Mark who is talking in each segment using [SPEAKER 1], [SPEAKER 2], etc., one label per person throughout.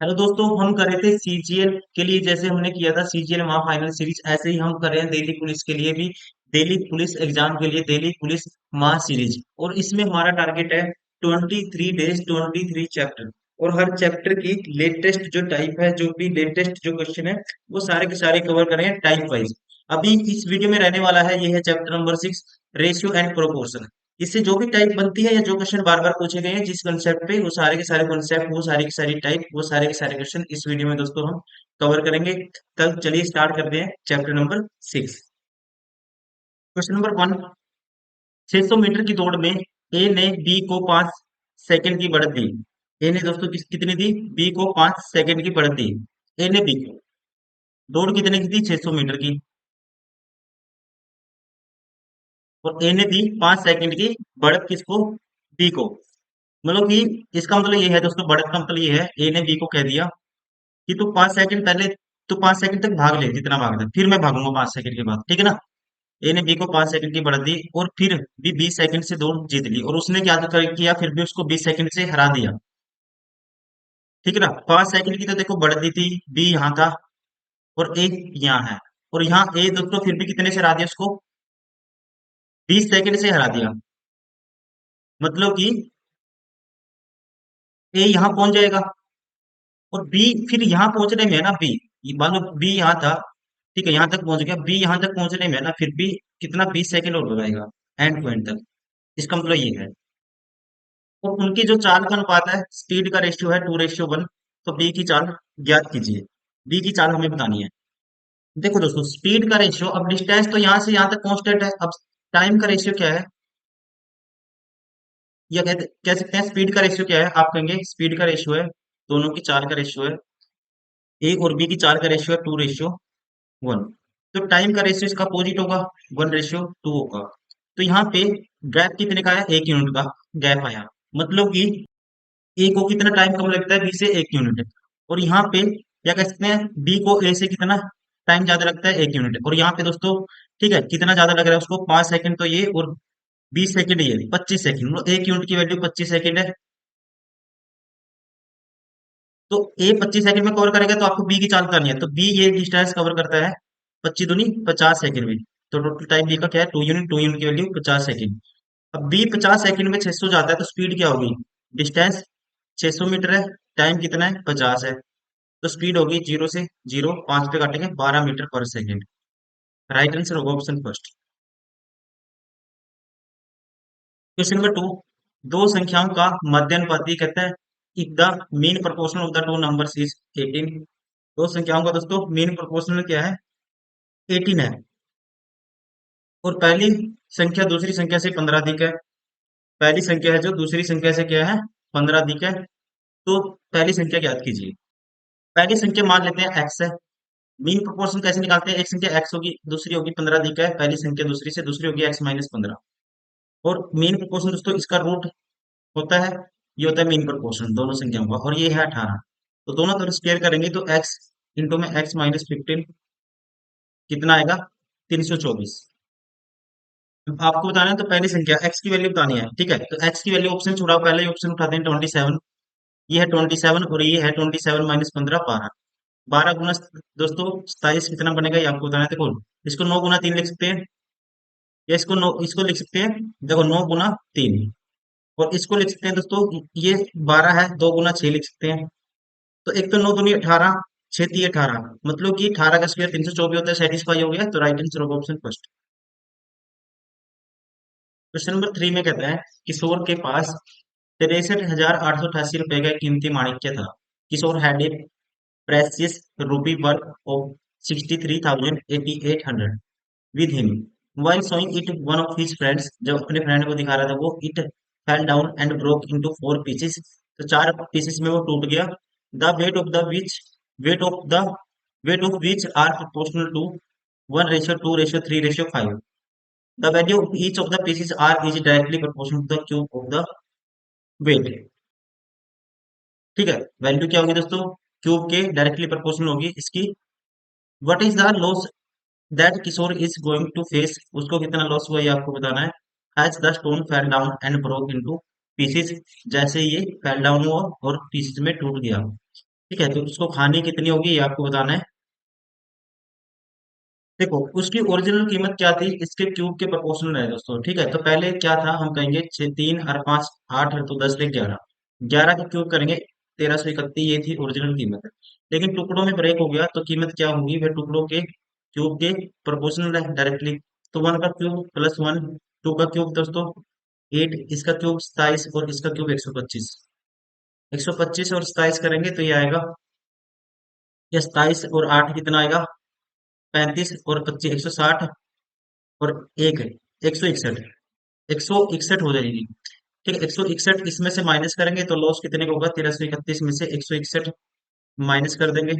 [SPEAKER 1] Hello दोस्तों, हम कर रहे थे सीजीएल के लिए। जैसे हमने किया था सीजीएल महा फाइनल सीरीज, ऐसे ही हम कर रहे हैं दिल्ली पुलिस के लिए भी। दिल्ली पुलिस एग्जाम के लिए दिल्ली पुलिस महा सीरीज, और इसमें हमारा टारगेट है 23 डेज 23 चैप्टर। और हर चैप्टर की लेटेस्ट जो टाइप है, जो भी लेटेस्ट जो क्वेश्चन है, वो सारे के सारे कवर करेंगे टाइप वाइज। अभी इस वीडियो में रहने वाला है, ये है chapter number 6, ratio and proportion. इससे जो भी टाइप बनती है या जो क्वेश्चन बार बार पूछे गए हैं जिस कंसेप्ट पे, वो सारे के सारे कॉन्सेप्ट, वो सारी की सारी टाइप, वो सारे के सारे क्वेश्चन इस वीडियो में दोस्तों हम कवर करेंगे। कल चलिए स्टार्ट करते हैं chapter number 6। Question number 1, 600 metre की दौड़ में ए ने बी को 5 सेकंड की बढ़त दी। ए ने दोस्तों कितनी दी? बी को 5 सेकंड की बढ़त दी। ए ने बी को दौड़ कितने की दी? 600 मीटर की। और ए ने दी 5 सेकंड की बढ़त किसको? बी को। मतलब कि इसका मतलब ये है दोस्तों, बढ़त का मतलब ये है, ए ने बी को कह दिया कि तू 5 सेकंड पहले, तू 5 सेकंड तक भाग ले जितना भागना है, फिर मैं भागूंगा 5 सेकंड के बाद, ठीक है ना। ए ने बी को 5 सेकंड की बढ़त दी, और फिर भी 20 सेकंड से दौड़ जीत ली, और उसने क्या किया, फिर भी उसको 20 सेकंड से हरा दिया, ठीक है ना। 5 सेकंड की तो देखो बढ़त दी थी, बी यहाँ था और ए यहाँ है, और यहाँ ए दोस्तों फिर भी कितने से हरा दिया उसको? 20 सेकंड से हरा दिया। मतलब कि ए यहाँ पहुंच जाएगा, और बी फिर यहाँ पहुंचने में है ना, बी, मान लो बी यहाँ था, ठीक है, यहाँ तक पहुंच गया, बी यहाँ तक पहुंचने में है ना, फिर भी कितना 20 सेकंड और लगाएगा एंड टू एंड तक। इसका मतलब ये है। तो उनकी जो चाल का अनुपात है, स्पीड का रेशियो है 2:1। तो बी की चाल ज्ञात कीजिए। बी की चाल हमें बतानी है। देखो दोस्तों, स्पीड का रेशियो, अब डिस्टेंस तो यहाँ से यहाँ तक कांस्टेंट है, अब टाइम का रेशियो क्या है, या कह सकते हैं स्पीड का रेशियो क्या है। आप कहेंगे स्पीड का रेशियो है, दोनों की चाल का रेशियो है, ए और बी की चाल का रेशियो है 2:1। तो टाइम का रेशियो इसका अपोजिट होगा, 1:2 होगा। तो यहाँ पे गैप कितने का है? 1 यूनिट का गैप आया। मतलब कि ए को कितना टाइम कम लगता है? बी से 1 यूनिट। और यहाँ पे क्या कह सकते हैं, बी को ए से कितना टाइम ज्यादा लगता है? 1 यूनिट। और यहाँ पे दोस्तों, ठीक है, कितना ज्यादा लग रहा है उसको? 5 सेकंड तो ये, और 20 सेकंड ये, 25 सेकंड। मतलब 1 यूनिट की वैल्यू 25 सेकंड है। तो ए 25 सेकंड में कवर करेगा, तो आपको बी की चाल करनी है, तो बी ये डिस्टेंस कवर करता है 25 दूनी 50 सेकंड में। तो टोटल टाइम बी का क्या है? 2 यूनिट। 2 यूनिट की वैल्यू 50 सेकंड। अब बी 50 सेकंड में 600 जाता है, तो स्पीड क्या होगी? डिस्टेंस 600 मीटर है, टाइम कितना है? 50 है। तो स्पीड होगी 0 से 0, 5 पे काटेंगे 12 मीटर पर सेकंड। राइट आंसर होगा ऑप्शन फर्स्ट। क्वेश्चन नंबर 2, दो संख्याओं का मध्यानुपाती कहता है, if the mean proportion of the two numbers is 18। दो संख्याओं का दोस्तों मीन प्रोपोर्शनल क्या है? 18 है। और पहली संख्या दूसरी संख्या से 15 अधिक है। पहली संख्या है जो दूसरी संख्या से क्या है? 15 अधिक है। तो पहली संख्या ज्ञात कीजिए। पहली संख्या मान लेते हैं एक्स है। मीन प्रोपोर्शन कैसे निकालते हैं? एक संख्या एक्स होगी, दूसरी होगी 15 अधिक है, पहली संख्या दूसरी से, दूसरी होगी x-15। और मीन प्रोपोर्शन दोस्तों इसका रूट होता है, ये होता है मीन प्रोपोर्शन दोनों संख्याओं का, और ये है 18। तो दोनों तरफ स्क्वायर करेंगे तो x इंटू में x-15 कितना आएगा? 324। आपको बताना है तो पहली संख्या x की वैल्यू बतानी है, ठीक है। तो x की वैल्यू ऑप्शन छुड़ाओ, पहले ही ऑप्शन उठाते हैं 27। ये है 27, और ये है 27 - 15 12। 12 गुना दोस्तों 27 कितना बनेगा, ये आपको बताना है। देखो, इसको 9 गुना 3 लिख सकते हैं, या इसको इसको लिख सकते हैं। देखो, 9 गुना 3। और इसको लिख सकते हैं दोस्तों, ये 12 है, 2 गुना 6 लिख सकते हैं। तो एक तो 9 दूनी 18, 6 तिये 18, मतलब कि 18 का स्क्वायर 324 होता है, सेटिस्फाई हो गया। तो राइट आंसर होगा ऑप्शन फर्स्ट। क्वेश्चन नंबर 3 में कहता है, किशोर के पास 63,888 रुपए का कीमती माणिक्य था। किशोर हैड ए प्रेशियस रूपी work of 63,800 with him while showing it one of his friends। जब अपने फ्रेंड को दिखा रहा था वो, it fell down and broke into 4 pieces। तो 4 पीसेस में वो टूट गया। the weight of the which weight of the weight of which are proportional to 1:2:3:5। the value of each of the pieces are is directly proportional to the cube of the weight। ठीक है, value क्या होगी दोस्तों? Cube के directly proportional होगी इसकी। What is the loss that Kishore is going to face. उसको कितना लॉस हुआ ये आपको बताना है। As the stone fell down and broke into pieces. जैसे ये फेल डाउन हुआ और पीसेस में टूट गया। ठीक है, तो उसको खानी कितनी होगी ये आपको बताना है। देखो, उसकी ओरिजिनल कीमत क्या थी, इसके क्यूब के प्रोपोर्शनल है दोस्तों। ठीक है, तो पहले क्या था, हम कहेंगे 6 3 और 5 8 है, तो 10 ले 11, 11 का क्यूब करेंगे 1331, ये थी ओरिजिनल कीमत। लेकिन टुकड़ों में ब्रेक हो गया तो कीमत क्या होगी, वह टुकड़ों के क्यूब के प्रोपोर्शनल है डायरेक्टली। तो 1 का क्यूब प्लस 1, 2 का क्यूब दोस्तों 8, इसका क्यूब 27 और इसका क्यूब 125। 125 और 27 करेंगे तो ये आएगा, ये 27 और 8 कितना आएगा, 35 और 25 160, और एक 161, 161 हो जाएगी। ठीक है, 161 इसमें से माइनस करेंगे तो लॉस कितने का होगा, 1331 में से 161 माइनस कर देंगे।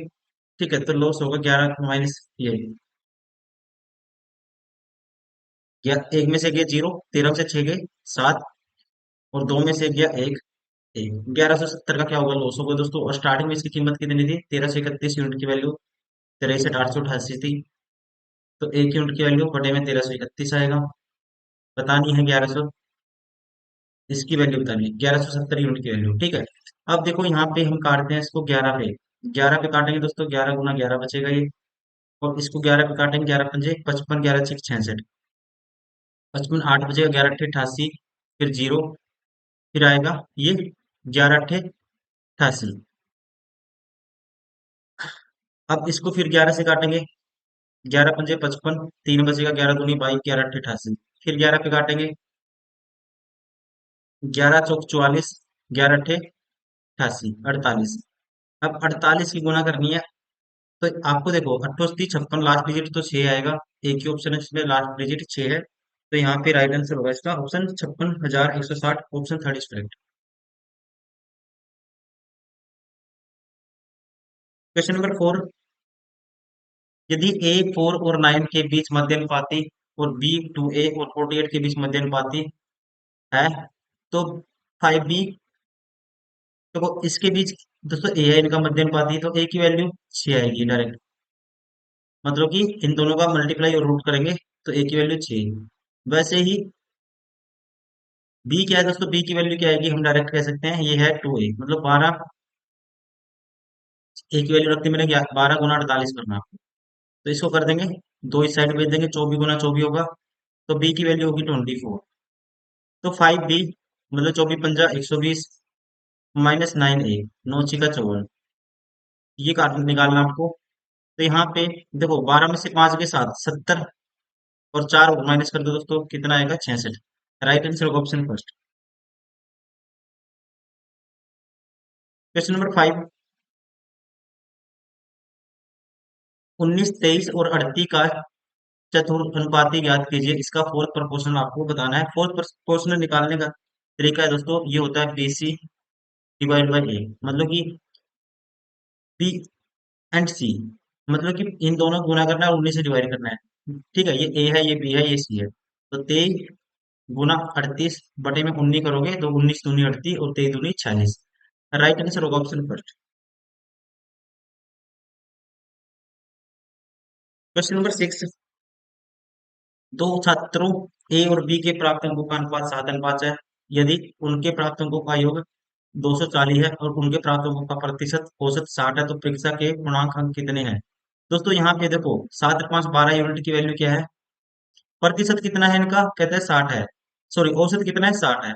[SPEAKER 1] ठीक है, तो लॉस होगा 11 माइनस ये, या एक में से गया 0, 13 से 6 गए 7, और 2 में से गया एक, 1170 का क्या होगा, लॉस होगा दोस्तों। और स्टार्टिंग में इसकी कीमत कितनी थी, 1331 यूनिट की वैल्यू 63,888 थी। तो एक यूनिट की वैल्यू बटे में 1331 आएगा, बतानी है 1100, इसकी वैल्यू बतानी है 1170 यूनिट की वैल्यू। ठीक है, अब देखो यहाँ पे हम काटते हैं इसको 11 पे, 11 पे काटेंगे दोस्तों, 11 गुना 11 बचेगा ये, और इसको 11 पे काटेंगे, 11 पंजे 55, 11 छक 66, 55 8 बचेगा, 11 अट्ठे 88, फिर जीरो, फिर आएगा ये 11 अट्ठे 88। अब इसको फिर 11 से काटेंगे, 11 पंजे 55, 3 बचेगा, 11 दूनी 22, 11 अट्ठे 88, फिर 11 पे काटेंगे, 11 चौक 44, 11 अट्ठे 88, 48। अब 48 की गुना करनी है, तो आपको देखो 88 56, लास्ट डिजिट तो 6 आएगा, एक ही ऑप्शन है इसमें लास्ट डिजिट 6 है, तो यहाँ पे राइट आंसर होगा इसका option 56,160, option third is correct. Question number 4, यदि ए 4 और 9 के बीच मध्यानुपाती और बी 2a और 48 के बीच मध्यानुपाती है, तो 5b, तो इसके बीच दोस्तों ए है इनका मध्यानुपाती, तो ए की वैल्यू 6 आएगी डायरेक्ट, मतलब कि इन दोनों का मल्टीप्लाई और रूट करेंगे तो ए की वैल्यू 6। वैसे ही बी क्या है दोस्तों, बी की वैल्यू क्या आएगी, हम डायरेक्ट कह सकते हैं ये है 2a, मतलब 12, ए की वैल्यू रखते मैंने 12 गुना 48 करना, तो इसको कर देंगे, दो इस साइड भेज देंगे, 24 गुना 24 होगा, तो बी की वैल्यू होगी 24। तो 5b मतलब 24 पंजा 120, माइनस 9a, 9 6 का 54, ये काट निकालना आपको। तो यहाँ पे देखो 12 में से 5 के साथ 70, और 4 माइनस कर दो दोस्तों, कितना आएगा 66। राइट आंसर होगा ऑप्शन फर्स्ट। क्वेश्चन नंबर 5, 19 23 और 38 का चतुर्थानुपाती ज्ञात कीजिए, इसका फोर्थ प्रोपोर्शनल आपको बताना है। फोर्थ प्रोपोर्शनल निकालने का तरीका है दोस्तों, ये होता है बीसी डिवाइड बाई ए, मतलब कि बी एंड सी, मतलब कि इन दोनों को गुना करना है और 19 से डिवाइड करना है। ठीक है, ये ए है, ये बी है, ये सी है, तो 23 गुना 38 बटे में 19 करोगे तो 19 दूनी 38 और 23 दूनी 46। राइट आंसर होगा ऑप्शन फर्स्ट। क्वेश्चन नंबर 6, दो छात्रों ए और बी के प्राप्त अंकों का अनुपात 7:5 है, यदि उनके प्राप्त अंकों का योग 240 है और उनके प्राप्त अंकों का प्रतिशत औसत 60 है, तो परीक्षा के पूर्णांक अंक कितने हैं। दोस्तों यहाँ पे देखो 7 5 12 यूनिट की वैल्यू क्या है, प्रतिशत कितना है इनका, कहते हैं 60 है, सॉरी औसत कितना है 60 है,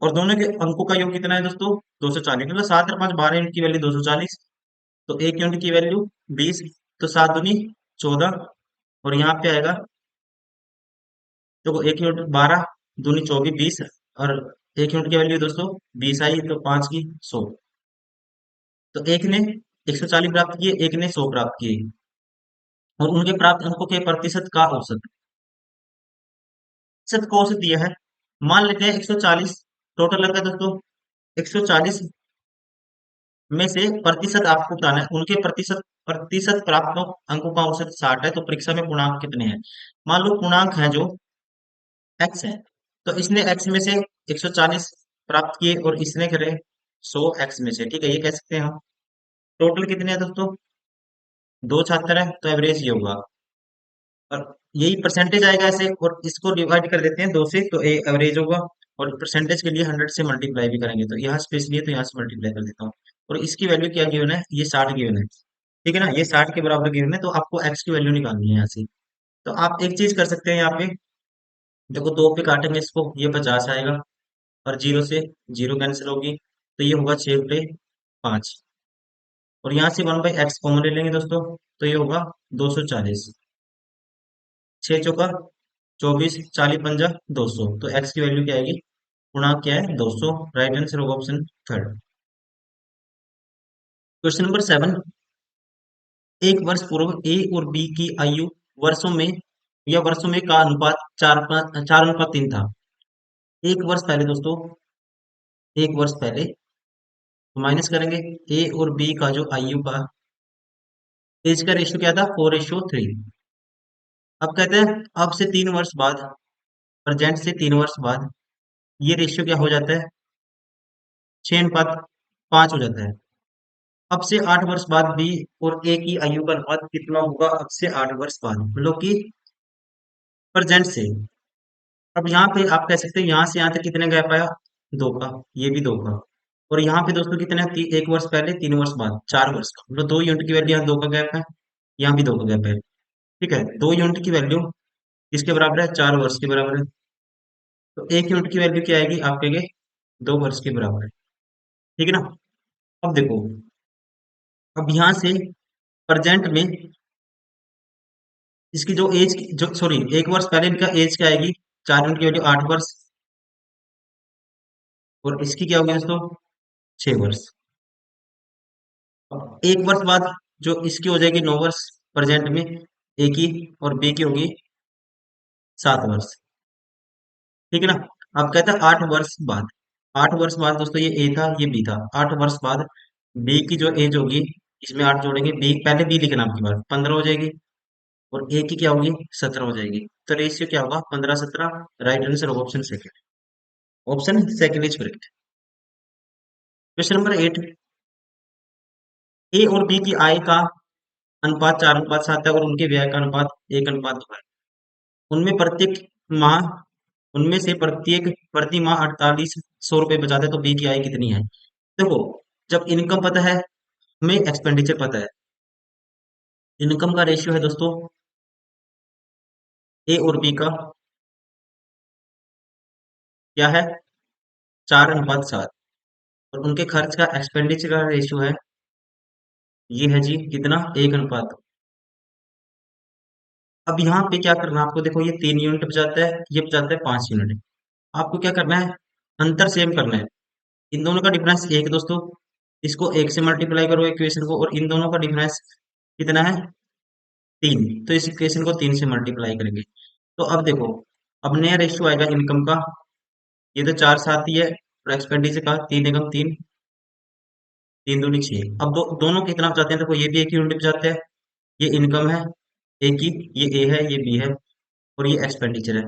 [SPEAKER 1] और दोनों के अंकों का योग कितना है दोस्तों 240, मतलब 7 और 5 12 यूनिट की वैल्यू 240, तो एक यूनिट की वैल्यू 20, तो 7 दूनी 14, और यहाँ पे आएगा, तो एक यूनिट 12 दूनी 24 20, और एक यूनिट की वैल्यू दोस्तों 20 आई, तो 5 की 100, तो एक ने 140 प्राप्त किए, एक ने 100 प्राप्त किए, और उनके प्राप्त अंकों के प्रतिशत का औसत, प्रतिशत का औसत दिया है, मान लेते हैं 140 टोटल लगा दोस्तों, 140 में से प्रतिशत आपको बताना है, उनके प्रतिशत प्रतिशत प्राप्त अंकों का औसत 60 है, तो परीक्षा में पूर्णांक कितने हैं। मान लो पूर्णांक है जो एक्स है, तो इसने एक्स में से 140 प्राप्त किए और इसने करे 100 एक्स में से। ठीक है, ये कह सकते हैं हम। टोटल कितने हैं दोस्तों, दो छात्र हैं, तो एवरेज ये होगा, और यही परसेंटेज आएगा ऐसे, और इसको डिवाइड कर देते हैं दो से, तो एवरेज होगा, और परसेंटेज के लिए 100 से मल्टीप्लाई भी करेंगे, तो यहाँ स्पेस लिए तो यहाँ से मल्टीप्लाई कर देता हूँ। और इसकी वैल्यू क्या गिवन है, ये 60 गिवन है, ठीक है ना, ये 60 के बराबर गिवन है, तो आपको एक्स की वैल्यू निकालनी है यहाँ से। तो आप एक चीज कर सकते हैं यहाँ पे, देखो 2 पे काटेंगे इसको, ये 50 आएगा, और जीरो से जीरो कैंसिल होगी, तो ये होगा 6 बटे 5। और यहाँ से 1/x कॉमन ले लेंगे दोस्तों, तो ये होगा 240। 6 चौका 24, 40 पंजा 200, तो x की वैल्यू क्या आएगी, गुणांक क्या है 200। राइट आंसर होगा ऑप्शन थर्ड। क्वेश्चन नंबर 7, एक वर्ष पूर्व ए और बी की आयु वर्षों में या वर्षों में का अनुपात 4:3 था। एक वर्ष पहले दोस्तों, एक वर्ष पहले माइनस करेंगे, ए और बी का जो आयु का एज का रेशियो क्या था, 4:3। अब कहते हैं अब से 3 वर्ष बाद, प्रेजेंट से 3 वर्ष बाद ये रेशियो क्या हो जाता है, 6:5 हो जाता है। अब से 8 वर्ष बाद बी और ए की आयु का अनुपात कितना होगा, अब से 8 वर्ष बाद, मतलब कि प्रेजेंट से। अब यहाँ पे आप कह सकते हैं यहाँ से यहाँ तक कितने गैप आया, 2 का, ये भी 2 का। और यहाँ पे दोस्तों कितने 1 वर्ष पहले 3 वर्ष बाद 4 वर्ष का, मतलब 2 यूनिट की वैल्यू, यहाँ 2 का गैप है, यहाँ भी 2 का गैप है, ठीक है। 2 यूनिट की वैल्यू किसके बराबर है, 4 वर्ष के बराबर है। तो 1 यूनिट की वैल्यू क्या आएगी, आप कहेंगे 2 वर्ष के बराबर है, ठीक है ना। अब देखो, अब यहाँ से प्रेजेंट में इसकी जो एज, जो सॉरी 1 वर्ष पहले इनका एज क्या आएगी, 4 यूनिट की वैल्यू 8 वर्ष, और इसकी क्या होगी दोस्तों, 6 वर्ष। अब 1 वर्ष बाद जो इसकी हो जाएगी 9 वर्ष, प्रेजेंट में ए की, और बी की होगी 7 वर्ष, ठीक है ना। अब कहता है 8 वर्ष बाद, 8 वर्ष बाद दोस्तों ये ए था ये बी था, 8 वर्ष बाद बी की जो एज होगी, इसमें 8 जोड़ेंगे, बी पहले बी लिखे नाम की बात, 15 हो जाएगी, और ए की क्या होगी, 17 हो जाएगी। तो रेशियो क्या होगा, 15-17। राइट आंसर होगा option second, option second is correct. Question number 8, ए और बी की आय का अनुपात 4:7 है, और उनके व्यय का अनुपात 1:2 है। उनमें प्रत्येक माह उनमें से प्रत्येक प्रति माह 4800 रुपये बचाते हैं, तो बी की आय कितनी है। देखो, जब इनकम पता है, हमें एक्सपेंडिचर पता है। इनकम का रेशियो है दोस्तों ए और बी का क्या है, 4:7, और उनके खर्च का एक्सपेंडिचर का रेशियो है, ये है जी कितना, 1:2। अब यहाँ पे क्या करना है आपको, देखो ये 3 यूनिट बचाता है, ये बचाता है 5 यूनिट। आपको क्या करना है, अंतर सेम करना है। इन दोनों का डिफरेंस 1 दोस्तों, इसको 1 से मल्टीप्लाई करो इक्वेशन को, और इन दोनों का डिफरेंस कितना है, 3, तो इस इक्वेशन को 3 से मल्टीप्लाई करेंगे। तो अब देखो, अब नया रेशियो आएगा इनकम का, ये तो 4:7 ही है, और एक्सपेंडिचर का 3 × 3, 3×2 = 6। अब दोनों कितना बचाते हैं, देखो ये भी 1 यूनिट बचाते हैं, ये इनकम है ए की, ये ए है ये बी है, और ये एक्सपेंडिचर है।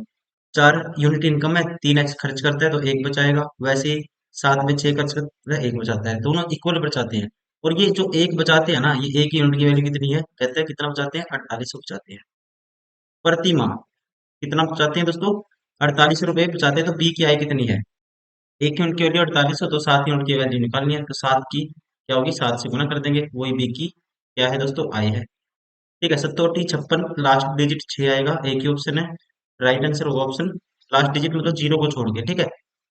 [SPEAKER 1] 4 यूनिट इनकम है, 3x खर्च करता है तो 1 बचाएगा, वैसे ही 7 में 6 खर्च करता है 1 बचाता है, दोनों इक्वल बचाते हैं। और ये जो 1 बचाते हैं ना, ये 1 यूनिट की वैल्यू कितनी है, कहते हैं कितना बचाते हैं, 4800 बचाते हैं प्रति माह। कितना बचाते हैं दोस्तों, 4800 रुपये बचाते हैं, तो बी की आय कितनी है, 1 यूनिट की वैल्यू 4800, तो 7 यूनिट की वैल्यू निकालनी है, तो 7 की क्या होगी, 7 से गुना कर देंगे, वही बी की क्या है दोस्तों, आय है, ठीक है। 70-56, लास्ट डिजिट 6 आएगा, एक ही ऑप्शन है। राइट आंसर होगा ऑप्शन, लास्ट डिजिट मतलब जीरो को छोड़ के, ठीक है।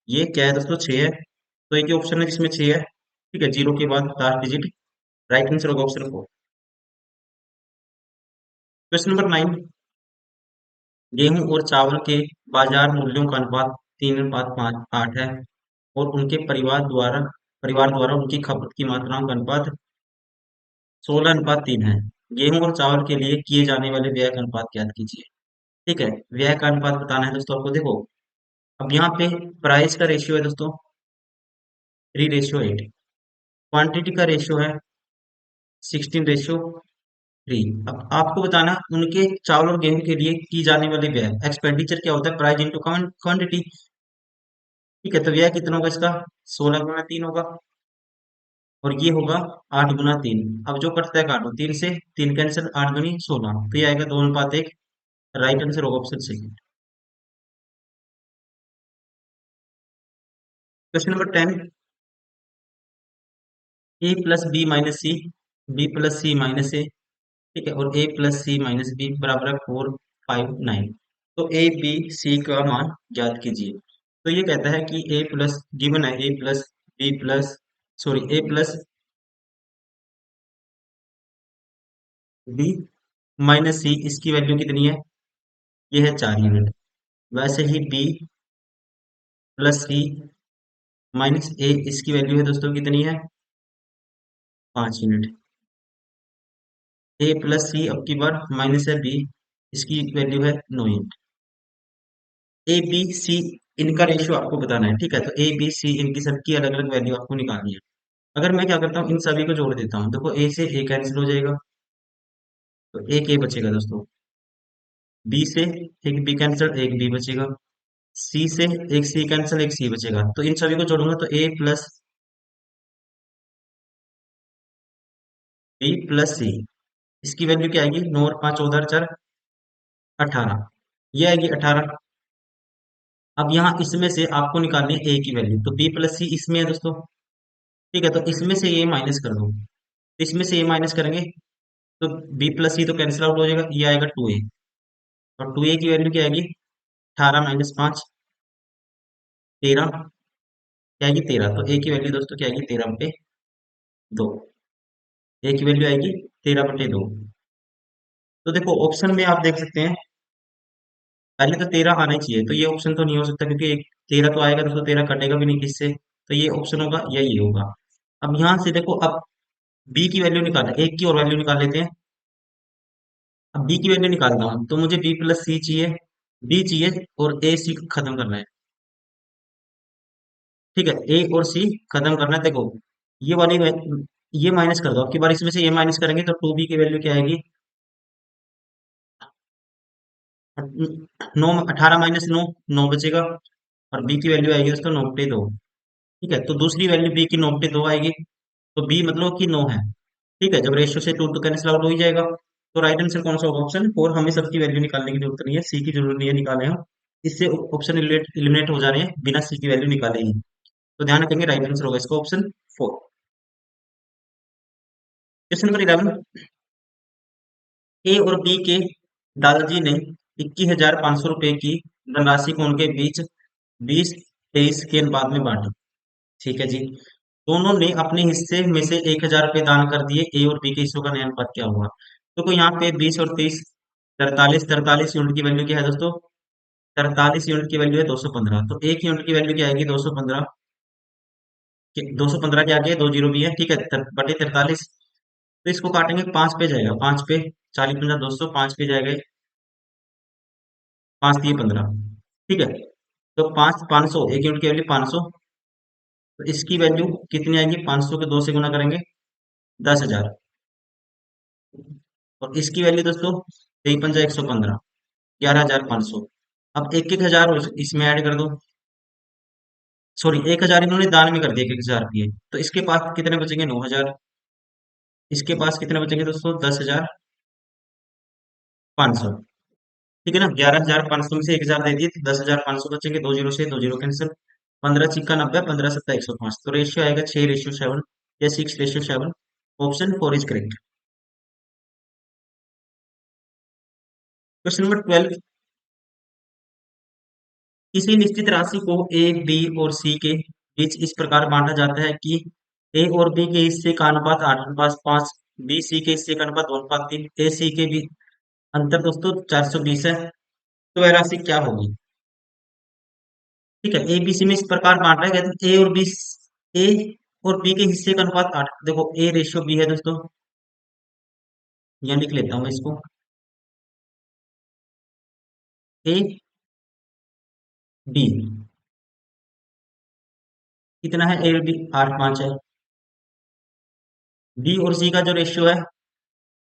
[SPEAKER 1] ये क्या है दोस्तों, 6 है, तो एक ही ऑप्शन है जिसमें 6 है, ठीक है, जीरो के बाद लास्ट डिजिट। राइट आंसर होगा ऑप्शन 4। क्वेश्चन नंबर 9, गेहूं और चावल के बाजार मूल्यों का अनुपात 3:8 है, और उनके परिवार द्वारा उनकी खपत की मात्राओं का अनुपात 16:3 है। गेहूं और चावल के लिए किए जाने वाले व्यय का अनुपात ज्ञात कीजिए, ठीक है। व्यय का अनुपात बताना है दोस्तों आपको, देखो अब यहाँ पे प्राइस का रेशियो है दोस्तों 3:8, क्वांटिटी का रेशियो है 16:3। अब आपको बताना उनके चावल और गेहूं के लिए की जाने वाली व्यय, एक्सपेंडिचर क्या होता है, प्राइस इंटू क्वांटिटी, ठीक है। तो व्यय कितना होगा इसका, 16×3 होगा, और ये होगा 8×3। अब जो कटता है काटो, 3 से 3 कैंसिल, 8×2 = 16, तो ये आएगा 2:1। राइट आंसर होगा ऑप्शन सेकंड। क्वेश्चन नंबर 10, ए प्लस बी माइनस सी, बी प्लस सी माइनस ए, ठीक है, और ए प्लस सी माइनस बी बराबर है 459। तो ए बी सी का मान ज्ञात कीजिए। तो ये कहता है कि ए प्लस गिवन है, ए प्लस बी प्लस सॉरी ए प्लस बी माइनस सी, इसकी वैल्यू कितनी है? ये है 4 यूनिट। वैसे ही बी प्लस सी माइनस ए, इसकी वैल्यू है दोस्तों कितनी है? 5 यूनिट। ए प्लस सी अब की बार माइनस है बी, इसकी वैल्यू है 9 यूनिट। ए बी सी इनका रेशियो आपको बताना है, ठीक है। तो ए बी सी इनकी सबकी अलग अलग वैल्यू आपको निकालनी है। अगर मैं क्या करता हूँ, इन सभी को जोड़ देता हूँ, देखो ए से ए कैंसिल हो जाएगा, तो एक ए बचेगा दोस्तों। बी से एक बी कैंसिल, एक बी बचेगा। सी से एक सी कैंसिल, एक सी बचेगा। तो इन सभी को जोड़ूंगा तो ए प्लस बी प्लस सी, इसकी वैल्यू क्या आएगी? 9 और 5 14 4 18, ये आएगी 18। अब यहाँ इसमें से आपको निकालनी है ए की वैल्यू, तो बी प्लस सी इसमें है दोस्तों, ठीक है। तो इसमें से ये माइनस कर दो, इसमें से ये माइनस करेंगे तो बी प्लस सी तो कैंसिल आउट हो जाएगा, ये आएगा 2a। और 2a की वैल्यू क्या आएगी? 18 - 5 13, क्या आएगी? 13। तो ए की वैल्यू दोस्तों क्या आएगी? 13/2। ए की वैल्यू आएगी 13/2। तो देखो ऑप्शन में आप देख सकते हैं, पहले तो 13 आना ही चाहिए, तो ये ऑप्शन तो नहीं हो सकता क्योंकि एक 13 तो आएगा दोस्तों, 13 कटेगा भी नहीं किससे, तो ये ऑप्शन होगा या ये होगा। अब यहाँ से देखो, अब बी की वैल्यू निकालना, एक की और वैल्यू निकाल लेते हैं। अब बी की वैल्यू निकालना हूं तो मुझे बी प्लस सी चाहिए, बी चाहिए, और ए सी खत्म करना है, ठीक है। ए और सी खत्म करना है। देखो ये वाली ये माइनस कर दो, अब की बार इसमें से ये माइनस करेंगे तो 2b की वैल्यू क्या आएगी? 9, 18 - 9, 9 बचेगा। और बी की वैल्यू आएगी दोस्तों 9/2, ठीक है। तो दूसरी वैल्यू बी की 9/2 आएगी, तो बी मतलब कि 9 है, ठीक है। जब रेशियो से 2 तो कैंसिल आउट हो ही जाएगा। तो राइट आंसर कौन सा होगा? ऑप्शन 4। हमें सबकी वैल्यू निकालने की जरूरत नहीं है, सी की जरूरत नहीं है निकाले हम, इससे ऑप्शन इलिमिनेट हो जा रहे हैं बिना सी की वैल्यू निकाले ही। तो ध्यान रखेंगे, राइट आंसर होगा इसका ऑप्शन 4। क्वेश्चन नंबर 11, ए और बी के दादाजी ने 21,500 रुपए की धनराशि को उनके बीच 20-23 के अनुपात में बांटी, ठीक है जी। दोनों ने अपने हिस्से में से 1,000 रुपए दान कर दिए, ए और बी के हिस्सों का नया अनुपात क्या हुआ? तो कोई यहाँ पे 20 और 30, 43 यूनिट की वैल्यू क्या है दोस्तों? 43 यूनिट की वैल्यू है 215। तो एक यूनिट की वैल्यू क्या आएगी? 215। 215 के आगे 2 जीरो भी है, ठीक है, बटे 43। तो इसको काटेंगे, 5 पे जाएगा, 5 पे 40 - 50 200, 5 पे जाएगा, 5 × 3 = 15, ठीक है। तो 500, एक यूनिट की वैल्यू 500। तो इसकी वैल्यू कितनी आएगी? 500 के 2 से गुना करेंगे, 10,000। और इसकी वैल्यू दोस्तों 3 × 5 = 115, 11,500। अब एक एक हजार इसमें ऐड कर दो, सॉरी 1,000 इन्होंने दान में कर दिया, 1,000 रुपये। तो इसके पास कितने बचेंगे? 9,000। इसके पास कितने बचेंगे दोस्तों? 10,500, ठीक है ना। 11,500 में से 1,000 दे दिए तो 10,500 बचेंगे, 2 जीरो से 2 जीरो कैंसिल। 15 × 6 = 90, 15 × 7 = 105। तो रेशियो आएगा 6:7 या 6:7। Option 4 is correct. Question number 12, किसी निश्चित राशि को ए बी और सी के बीच इस प्रकार बांटा जाता है कि ए और बी के हिस्से का अनुपात 8:5, बी सी के हिस्से का अनुपात 2:3, ए सी के भी अंतर दोस्तों 420 है। तो वह राशि क्या होगी? ठीक है, ए बी सी में इस प्रकार बांटा है, कहते हैं ए और बी के हिस्से का अनुपात 8। देखो ए रेशियो बी है दोस्तों, यहाँ लिख लेता हूँ मैं इसको, ए बी कितना है? ए बी 8:5 है। बी और सी का जो रेशियो है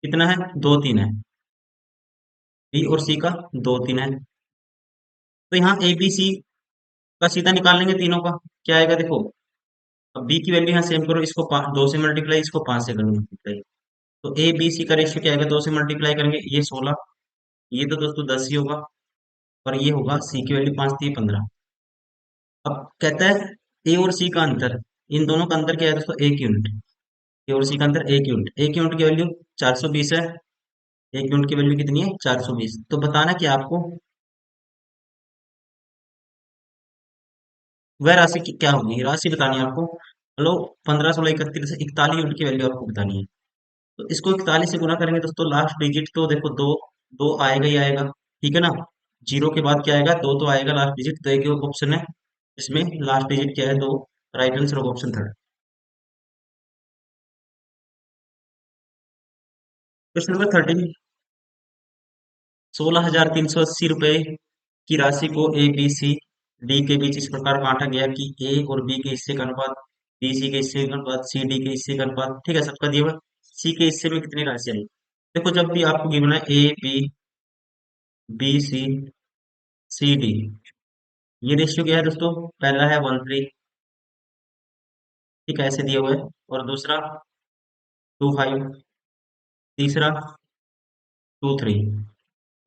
[SPEAKER 1] कितना है? 2:3 है। बी और सी का 2:3 है। तो यहाँ ए बी सी का सीधा निकाल लेंगे तीनों का, क्या आएगा देखो। अब बी की वैल्यू यहाँ सेम करो, इसको 2 से मल्टीप्लाई, इसको 5 से करो मल्टीप्लाई। तो ए बी सी का रेशियो क्या आएगा? 2 से मल्टीप्लाई करेंगे, ये 16, ये तो दोस्तों 10 ही होगा, और ये होगा सी की वैल्यू 5 थी 15। अब कहता है ए और सी का अंतर, इन दोनों का अंतर क्या है दोस्तों? 1 यूनिट। ए और सी का अंतर 1 यूनिट। 1 यूनिट की वैल्यू 420 है। 1 यूनिट की वैल्यू कितनी है? 420। तो बताना क्या आपको, वह राशि की क्या होगी, राशि बतानी है आपको। हेलो, 15 16 31 41 यूनिट की वैल्यू आपको बतानी है। तो इसको 41 से गुना करेंगे दोस्तों, लास्ट डिजिट तो देखो दो, दो आएगा ही आएगा, ठीक है ना। जीरो के बाद क्या आएगा? दो तो आएगा लास्ट डिजिट, तो एक ऑप्शन है इसमें लास्ट डिजिट क्या है? दो। राइट आंसर होगा ऑप्शन थर्ड। Question number 13। 16,380 रुपए की राशि को ए बी सी डी के बीच इस प्रकार बांटा गया कि ए और बी के हिस्से का अनुपात, बी सी के हिस्से का अनुपात, सी डी के हिस्से का अनुपात, ठीक है, सबका दिया हुआ। सी के हिस्से में कितनी राशि आई? देखो, जब भी आपको गिवन है A B, B C, C D, ये रेशियो क्या है दोस्तों? पहला है 1:3, ठीक है, ऐसे दिया हुआ है। और दूसरा 2:5, तीसरा 2:3।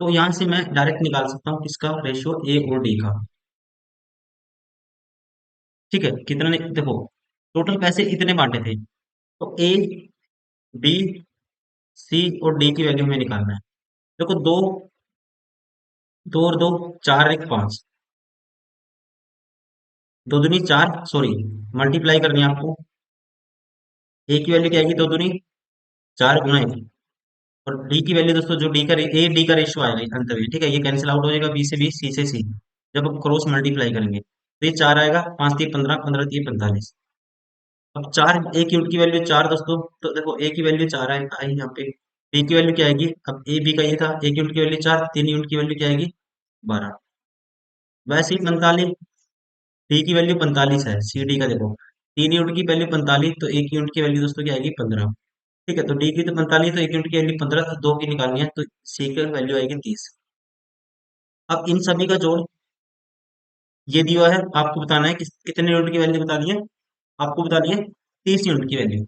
[SPEAKER 1] तो यहाँ से मैं डायरेक्ट निकाल सकता हूँ किसका रेशियो? ए और डी का, ठीक है। कितना देखो, टोटल पैसे इतने बांटे थे, तो ए, बी, सी और डी की वैल्यू हमें निकालना है। देखो, दो, दो और दो, चार, एक, पांच, दो दूनी चार, सॉरी, मल्टीप्लाई करनी है आपको। ए की वैल्यू क्या आएगी? दो दूनी चार गुना एक। और डी की वैल्यू दोस्तों, जो डी का ए डी का रेशियो आएगा अंत में, ठीक है, ये कैंसिल आउट हो जाएगा, बी से बी, सी से सी। जब आप क्रॉस मल्टीप्लाई करेंगे तो ये चार आएगा, पांच तीन 15, 15 तीन 45। अब चार, एक यूनिट की वैल्यू चार दोस्तों, तो देखो ए की वैल्यू चार आई यहाँ पे। बी की वैल्यू क्या आएगी? अब ए बी का ये था, एक यूनिट की वैल्यू चार, 3 यूनिट की वैल्यू क्या आएगी? 12। वैसे ही 45, डी की वैल्यू 45 है, सी डी का देखो, 3 यूनिट की वैल्यू 45, तो एक यूनिट की वैल्यू दोस्तों क्या आएगी? 15। ठीक है, तो डी की तो 45, तो एक यूनिट की वैल्यू 15, तो दो की निकालनी है, तो सी की वैल्यू आएगी 30। अब इन सभी का जोड़, ये दिया है, आपको बताना है कि कितने यूनिट की वैल्यू बतानी है। आपको बतानी है 30 यूनिट की वैल्यू।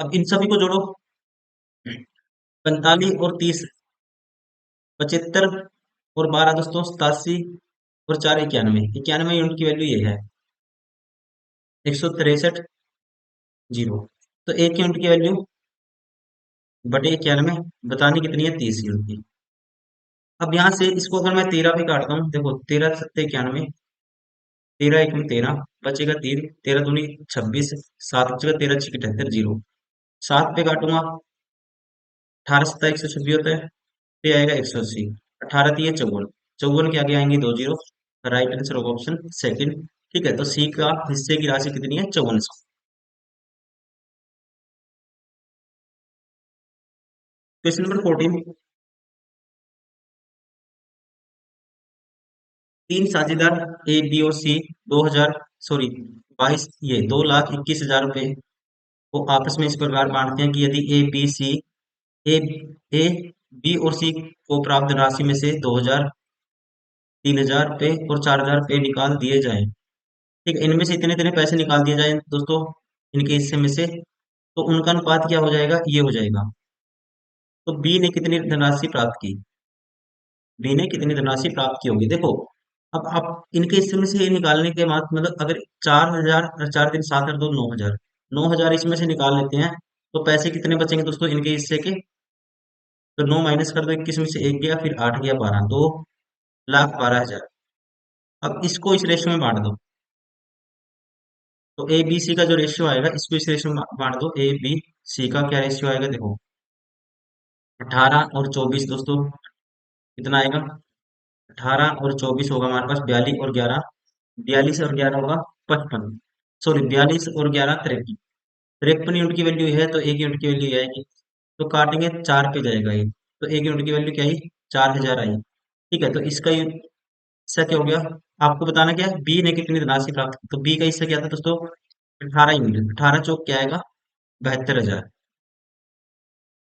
[SPEAKER 1] अब इन सभी को जोड़ो, 45 और 30, 75, और 12 दोस्तों 87, और 4 91। 91 यूनिट की वैल्यू ये है, 163, जीरो। तो एक यूनिट की वैल्यू बटे 91 बतानी कितनी है? 30 यूनिट की। अब यहाँ से इसको अगर मैं 13 भी काटता हूँ, देखो 13 × 7 = 91, 13 × 1 = 13, बचेगा 3, 13 दूनी 26, 7 बचेगा, 13 × 6 = 78, जीरो। 7 पे काटूंगा, 18 × 7 = 126 होता है, पे आएगा 180, 18 × 3 = 54, 54 के आगे आएंगे दो जीरो। राइट आंसर होगा ऑप्शन सेकंड। ठीक है, तो सी का हिस्से की राशि कितनी है? 5400। Question number 14। तीन साझेदार ए बी और सी 2000, सॉरी 22, ये 2,21,000 रुपए को आपस में इस प्रकार बांटते हैं कि यदि A B C, A A B और सी को प्राप्त राशि में से 2,000, 3,000 रुपए और 4,000 रुपए निकाल दिए जाएं। ठीक है, इनमें से इतने इतने पैसे निकाल दिए जाएं दोस्तों, इनके हिस्से में से, तो उनका अनुपात क्या हो जाएगा? ये हो जाएगा। तो बी ने कितनी धनराशि प्राप्त की? बी ने कितनी धनराशि प्राप्त की होगी? देखो, अब आप इनके हिस्से में से ये निकालने के बाद, मतलब अगर 4,000, 4 दिन 7 और 2 9,000, 9,000 इसमें से निकाल लेते हैं, तो पैसे कितने बचेंगे दोस्तों इनके हिस्से के? तो 9 माइनस कर दो, 21 में से एक गया, फिर 8 गया, 12, 2,12,000। अब इसको इस रेशियो में बांट दो, तो ए बी सी का जो रेशियो आएगा, इसको इस रेशियो में बांट दो। ए बी सी का क्या रेशियो आएगा? देखो, 18 और 24 दोस्तों कितना आएगा? 18 और 24 होगा हमारे पास 42 और 11, 42 और 11 होगा 55, सॉरी 42 और 11 53। 53 यूनिट की वैल्यू है, तो एक यूनिट की वैल्यू ये आएगी। तो काटेंगे, चार पे जाएगा ये, तो एक यूनिट की वैल्यू क्या आई? 4,000 आई। ठीक है, तो इसका क्या हो गया? आपको बताना क्या है? बी ने कितनी धनराशि प्राप्त की, तो बी का हिस्सा क्या था दोस्तों? 18 यूनिट, 18 चौक क्या आएगा? 72,000।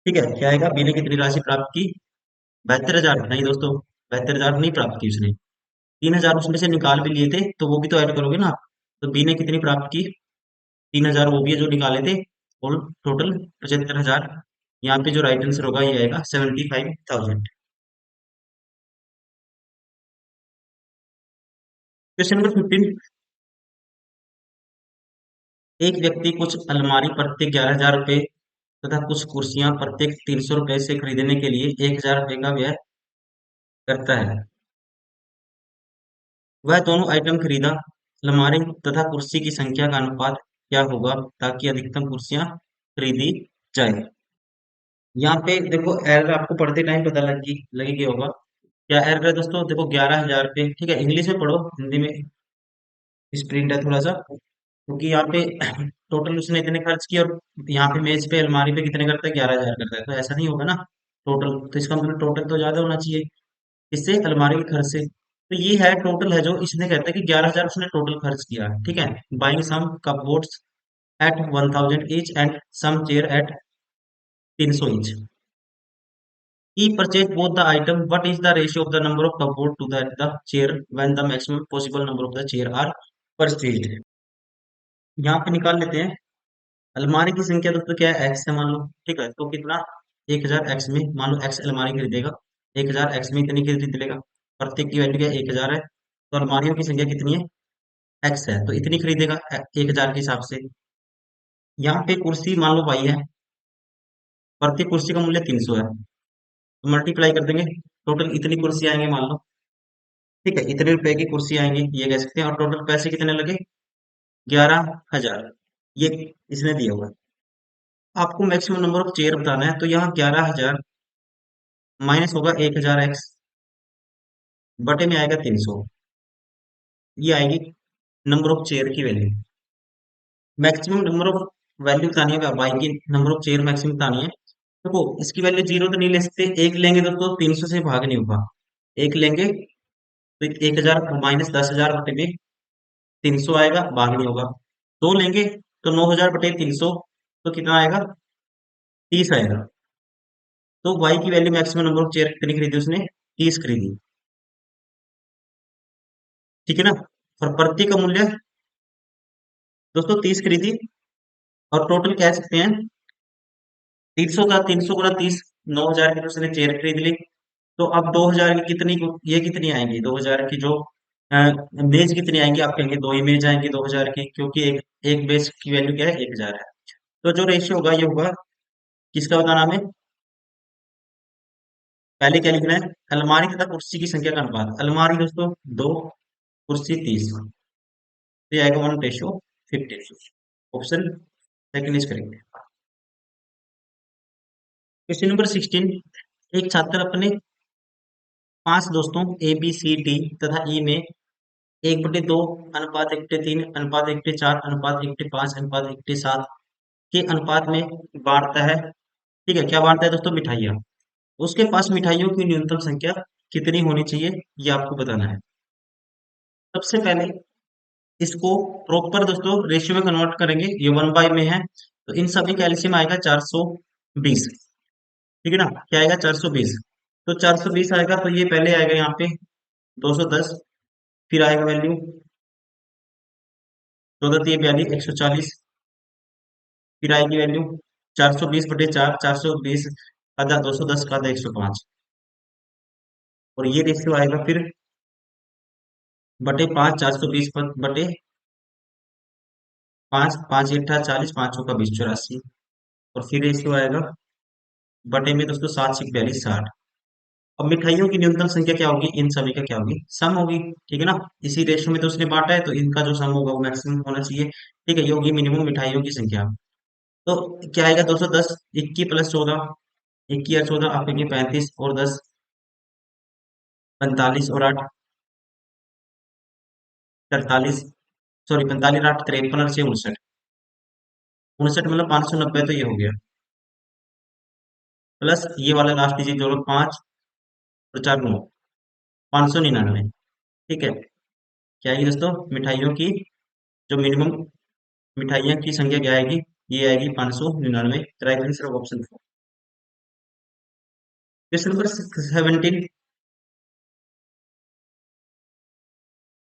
[SPEAKER 1] ठीक है, क्या आएगा? बी ने कितनी राशि प्राप्त की? 72,000 नहीं दोस्तों, 72,000 नहीं प्राप्त की उसने, 3,000 उसमें से निकाल भी लिए थे, तो वो भी तो ऐड करोगे ना आप। तो बी ने कितनी प्राप्त की? 3,000 वो भी है जो निकाले थे, और टोटल 75,000। यहाँ पे जो राइट आंसर होगा ये आएगा 75,000। Question number 15। एक व्यक्ति कुछ अलमारी प्रत्येक 11,000 रुपये तथा कुछ कुर्सियां प्रत्येक 300 रुपये से खरीदने के लिए 1,000 रुपये का व्यय करता है। वह दोनों आइटम खरीदा। अलमारी तथा कुर्सी की संख्या का अनुपात क्या होगा ताकि अधिकतम कुर्सियां खरीदी जाए। यहाँ पे देखो एरर आपको पढ़ते टाइम पता लगी गया होगा। क्या एरर है दोस्तों? देखो 11,000 रुपये, ठीक है, इंग्लिश में पढ़ो, हिंदी में स्प्रिंट है थोड़ा सा, क्योंकि यहाँ पे टोटल उसने इतने खर्च किए और यहाँ पे मेज पे अलमारी पे कितने करता है, 11,000 करता है, तो ऐसा नहीं होगा ना। टोटल तो इसका मतलब टोटल तो ज्यादा होना चाहिए इससे, अलमारी के खर्च से। तो ये है टोटल है जो इसने कहता है कि 11,000 उसने टोटल खर्च किया, ठीक है। Buying some cupboards at 1,000 each and some chair at 300 each. He purchased both the item. What is the ratio of the number of cupboard to the chair when the maximum possible number of the chair are purchased? यहाँ पे निकाल लेते हैं। अलमारी की संख्या दोस्तों क्या है, एक्स है मान लो, ठीक है, तो कितना, 1,000 एक्स में, मान लो एक्स अलमारी खरीदेगा, 1,000 एक्स में इतनी खरीद लेगा, प्रत्येक की वैल्यू क्या 1,000 है, तो अलमारियों की संख्या कितनी है, एक्स है, तो इतनी खरीदेगा 1,000 के हिसाब से। यहाँ पे कुर्सी मान लो वाई है, प्रत्येक कुर्सी का मूल्य 300 है, तो मल्टीप्लाई कर देंगे, टोटल इतनी कुर्सी आएंगे मान लो, ठीक है, इतने रुपए की कुर्सी आएंगी ये कह सकते हैं, और टोटल पैसे कितने लगे, 11,000, ये इसने दिया हुआ है। आपको मैक्सिमम नंबर ऑफ चेयर बताना है, तो यहाँ 11,000 माइनस होगा 1,000 एक्स, बटे में आएगा 300, ये आएगी नंबर ऑफ चेयर की value. Maximum number of value बतानी है, वाई की नंबर ऑफ चेयर मैक्सिमम बतानी है। देखो इसकी वैल्यू जीरो तो नहीं ले सकते, एक लेंगे तो 300 से भाग नहीं होगा, एक लेंगे तो 1,000 माइनस 10,000 बटे में 300 आएगा, भाग नहीं होगा। दो लेंगे तो 9,000 बटे 300, तो कितना आएगा, 30 आएगा। तो वाई की value maximum number of chair कितनी खरीदी उसने, 30 खरीदी, ठीक है ना। और प्रति का मूल्य दोस्तों 30 खरीदी, और टोटल कह सकते हैं 300 का 300 गुना 30, 9,000 की तो उसने चेयर खरीद ली। तो अब 2,000 की कितनी, ये कितनी आएंगी 2,000 की, जो मेज कितनी आएंगी, आप कहेंगे दो ही मेज आएंगी 2,000 की, क्योंकि एक एक मेज की वैल्यू क्या है, 1,000 है। तो जो रेशियो होगा ये होगा, किसका बताना हमें, पहले क्या लिखना है, अलमारी तथा कुर्सी की संख्या का अनुपात। अलमारी दोस्तों 2, कुर्सी 30, तो ये आएगा 1:15। ऑप्शन सेकंड इज करेंगे। Question number 16। एक छात्र अपने 5 दोस्तों ए बी सी डी तथा ई में 1/2 अनुपात 1/3 अनुपात 1/4 अनुपात 1/5 अनुपात 1/7 के अनुपात में बांटता है, ठीक है। क्या बांटता है दोस्तों, मिठाइयाँ। उसके पास मिठाइयों की न्यूनतम संख्या कितनी होनी चाहिए, ये आपको बताना है। सबसे पहले इसको प्रॉपर दोस्तों रेशियो में कन्वर्ट करेंगे, ये 1/, में है, तो इन सभी का एलसीएम आएगा 420, ठीक है ना। क्या आएगा, 420। तो 420 आएगा, तो ये पहले आएगा यहाँ पे 210, फिर आएगा वैल्यू 14×3 = 42, 140, फिर आएगी वैल्यू 420/4, 420 आधा 210 का आधा 105, और ये रेशियो आएगा फिर बटे 5, 420 बटे 5, 5×8 = 40, 5×4 = 20, 84, और फिर रेशियो आएगा बटे में दोस्तों 7×6 = 42, 60। अब मिठाइयों की न्यूनतम संख्या क्या होगी, इन सभी का क्या होगी, सम होगी, ठीक है ना। इसी रेशियो में तो उसने बांटा है, तो इनका जो सम होगा वो मैक्सिमम होना चाहिए, ठीक है, ये होगी मिनिमम मिठाइयों की संख्या। तो क्या आएगा, 210, 21 + 14, 21 और 14 आपके लिए 35, और 10 45, और 8 43, सॉरी 45 8 53, और 6 59, 59 मतलब 590, तो ये हो गया, प्लस ये वाला लास्ट डिजिट जोड़ो 5 और 4 9, 599, ठीक है। क्या आएगी दोस्तों, मिठाइयों की जो मिनिमम मिठाइयों की संख्या क्या आएगी, ये आएगी 599, right answer option 4। Question number 17।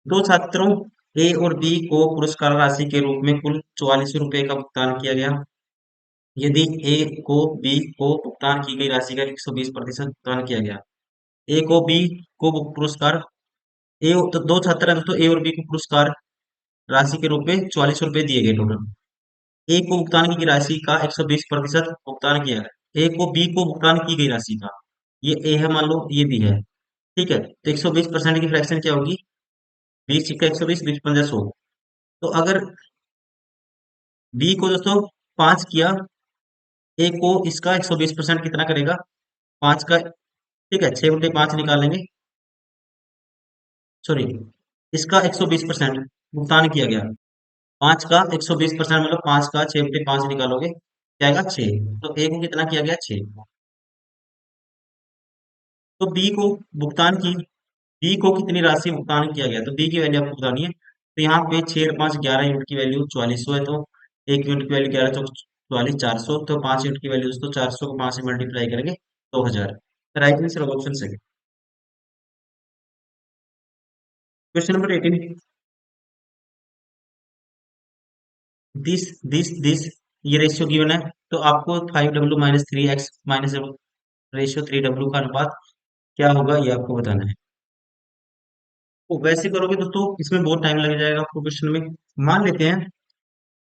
[SPEAKER 1] दो छात्रों ए और बी को पुरस्कार राशि के रूप में कुल 44 रुपए का भुगतान किया गया। यदि ए को बी को भुगतान की गई राशि का 120% भुगतान किया गया, ए को बी को पुरस्कार, ए तो दो छात्र हैं दोस्तों, ए और बी को पुरस्कार राशि के रूप में 44 रुपए दिए गए टोटल। ए को भुगतान की गई राशि का 120% भुगतान किया है। ए को बी को भुगतान की गई राशि का, ये ए है मान लो, ये बी है। ठीक है, तो 120% की फ्रैक्शन क्या होगी? 20 का 120, 20 × 100। तो अगर बी को दोस्तों 5 किया, ए को इसका 120% कितना करेगा? 5 का, ठीक है, 6/5 निकालेंगे। सॉरी, इसका 120% भुगतान किया गया। 5 का 120% मतलब 5 का 6/5 निकालोगे, क्या आएगा? 6। तो ए को कितना किया गया? 6। तो बी को कितनी राशि भुगतान किया गया? तो बी की वैल्यू आपको बतानी है। तो यहाँ पे 6 और 5 11 यूनिट की वैल्यू 4400 है, तो 1 यूनिट की वैल्यू 11 चौक 44, 400। तो 5 यूनिट की वैल्यू दोस्तों 400 को 5 से मल्टीप्लाई करेंगे 2000। राइट आंसर होगा option second. Question number 18। This ये रेशियो गिवन है, तो आपको 5W - 3X रेशियो 3W का अनुपात क्या होगा ये आपको बताना है। तो वैसे करोगे दोस्तों इसमें बहुत टाइम लग जाएगा आपको क्वेश्चन में। मान लेते हैं,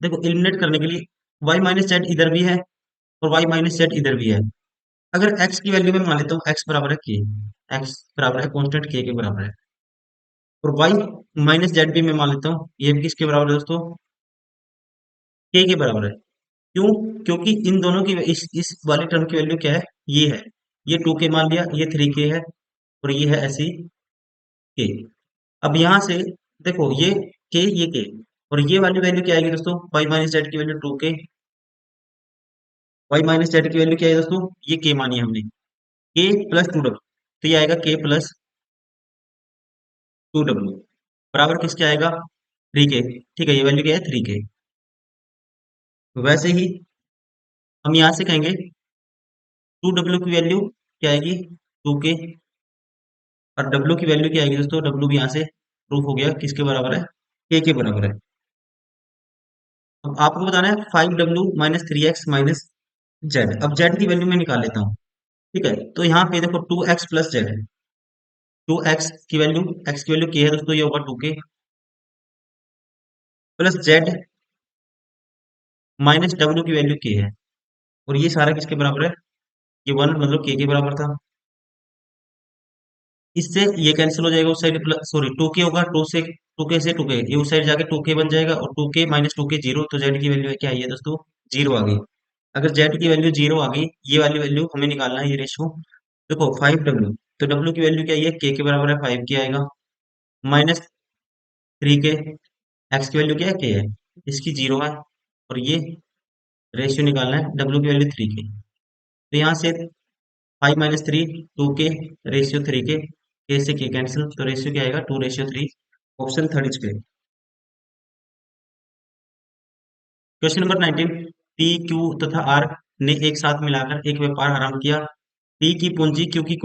[SPEAKER 1] देखो एलिमिनेट करने के लिए y - z इधर भी है और y - z इधर भी है। अगर x की वैल्यू में मान लेता हूँ x बराबर है k, x बराबर है कांस्टेंट k के बराबर है, और y - z भी मैं मान लेता हूँ, ये भी किसके बराबर है दोस्तों? k के बराबर है। क्यों? क्योंकि इन दोनों की इस वाले टर्म की वैल्यू क्या है? ये है, ये 2k मान लिया, ये 3k है, और ये है ऐसी k। अब यहाँ से देखो ये k, ये k, और ये वाली वैल्यू क्या आएगी दोस्तों? y - z की वैल्यू 2k, y - z की वैल्यू क्या है दोस्तों? ये k मानी है हमने, k + 2w। तो ये आएगा k + 2w बराबर किसके आएगा? 3k। ठीक है, ये वैल्यू क्या है? 3k। वैसे ही हम यहाँ से कहेंगे 2w की वैल्यू क्या आएगी? 2k। और w की वैल्यू क्या आएगी दोस्तों? w भी यहाँ से प्रूफ हो गया किसके बराबर है? k के बराबर है। अब आपको बताना है 5W - 3X - z। अब z की वैल्यू मैं निकाल लेता हूँ। ठीक है, तो यहाँ पे देखो 2x + z है। 2x की वैल्यू, x की वैल्यू k है दोस्तों, ये होगा 2k, plus z minus w की वैल्यू k है, और ये सारा किसके बराबर है? ये 1 मतलब k के बराबर था। इससे ये कैंसिल हो जाएगा, उस साइड प्लस, सॉरी 2k होगा, 2 से 2k, ये उस साइड जाके 2k बन जाएगा, और 2k - 2k 0। तो z की वैल्यू क्या आई है दोस्तों? 0 आ गई। अगर z की वैल्यू 0 आ गई, ये वाली वैल्यू हमें निकालना है, ये रेशो। देखो 5w, तो w की वैल्यू क्या है? k के बराबर है, 5k आएगा, -3k। x की वैल्यू क्या है? k है, इसकी 0 है, और ये रेशियो निकालना है, w की वैल्यू 3k। तो यहाँ से 5 - 3 2k, रेशियो 3k, k से k कैंसिल, तो रेशियो क्या आएगा? 2:3। Option third is correct. Question number 19। P, Q तथा आर ने एक साथ मिलाकर एक व्यापार आरंभ किया। पी की पूंजी क्यू की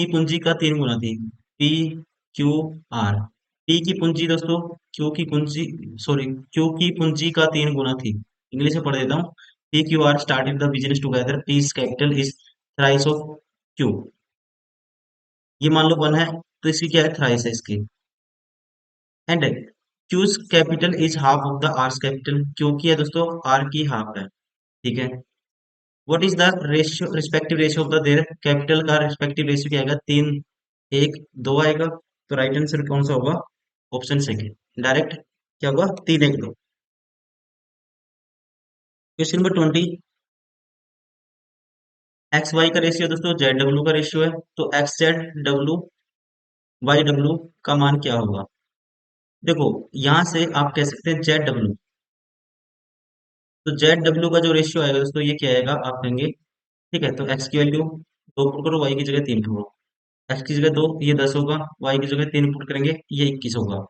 [SPEAKER 1] पूंजी का 3 गुना थी। P, Q, are. पी की पूंजी दोस्तों, क्यू की पूंजी, सॉरी, क्यू की पूंजी का 3 गुना थी। इंग्लिश में पढ़ देता हूँ। P, Q, R started the business together. P's capital is thrice of Q. ये मान लो 1 है, तो इसकी क्या है? थ्राइस है इसकी। And Q's capital is half of the R's capital. Q की है दोस्तों, आर की हाफ है। ठीक है, what is the ratio, respective ratio of the their capital का रिस्पेक्टिव रेशियो क्या आएगा? 3:1:2 आएगा। तो राइट आंसर कौन सा होगा? Option second direct. क्या होगा? 3:1:2। Question number 20। एक्स वाई का रेशियो दोस्तों जेड डब्ल्यू का रेशियो है, तो X Z W Y W का मान क्या होगा? देखो यहां से आप कह सकते हैं जेड डब्ल्यू, तो जेड डब्ल्यू का जो रेशियो आएगा दोस्तों ये क्या आएगा? आप कहेंगे, ठीक है, तो एक्स की वैल्यू 2 पुट करो, वाई की जगह 3 पुट करो। एक्स की जगह 2, ये 10 होगा, वाई की जगह 3 पुट करेंगे, ये 21 होगा।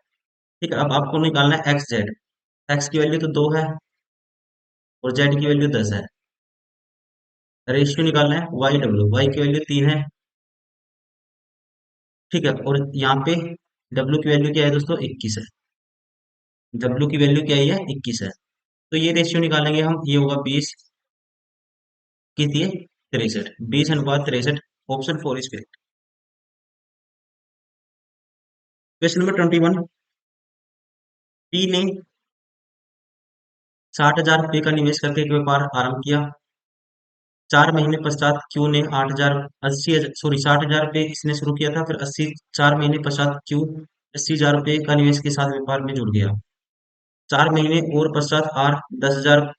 [SPEAKER 1] ठीक है, अब आपको निकालना है एक्स जेड। एक्स की वैल्यू तो 2 है, और जेड की वैल्यू 10 है। रेशियो निकालना है वाई डब्ल्यू, वाई की वैल्यू 3 है। ठीक है, और यहाँ पे डब्ल्यू की वैल्यू क्या है दोस्तों? 21 है। डब्ल्यू की वैल्यू क्या है? 21 है। तो ये रेशियो निकालेंगे हम, ये होगा 20 कितनी है? 63। 20:63। Option 4 is correct. Question number 21। P ने 60,000 रुपये का निवेश करके एक व्यापार आरंभ किया। 4 महीने पश्चात क्यू ने 60,000 रुपये इसने शुरू किया था, फिर 4 महीने पश्चात क्यू 80,000 रुपये का निवेश के साथ व्यापार में जुड़ गया। 4 महीने और पश्चात आर 10,000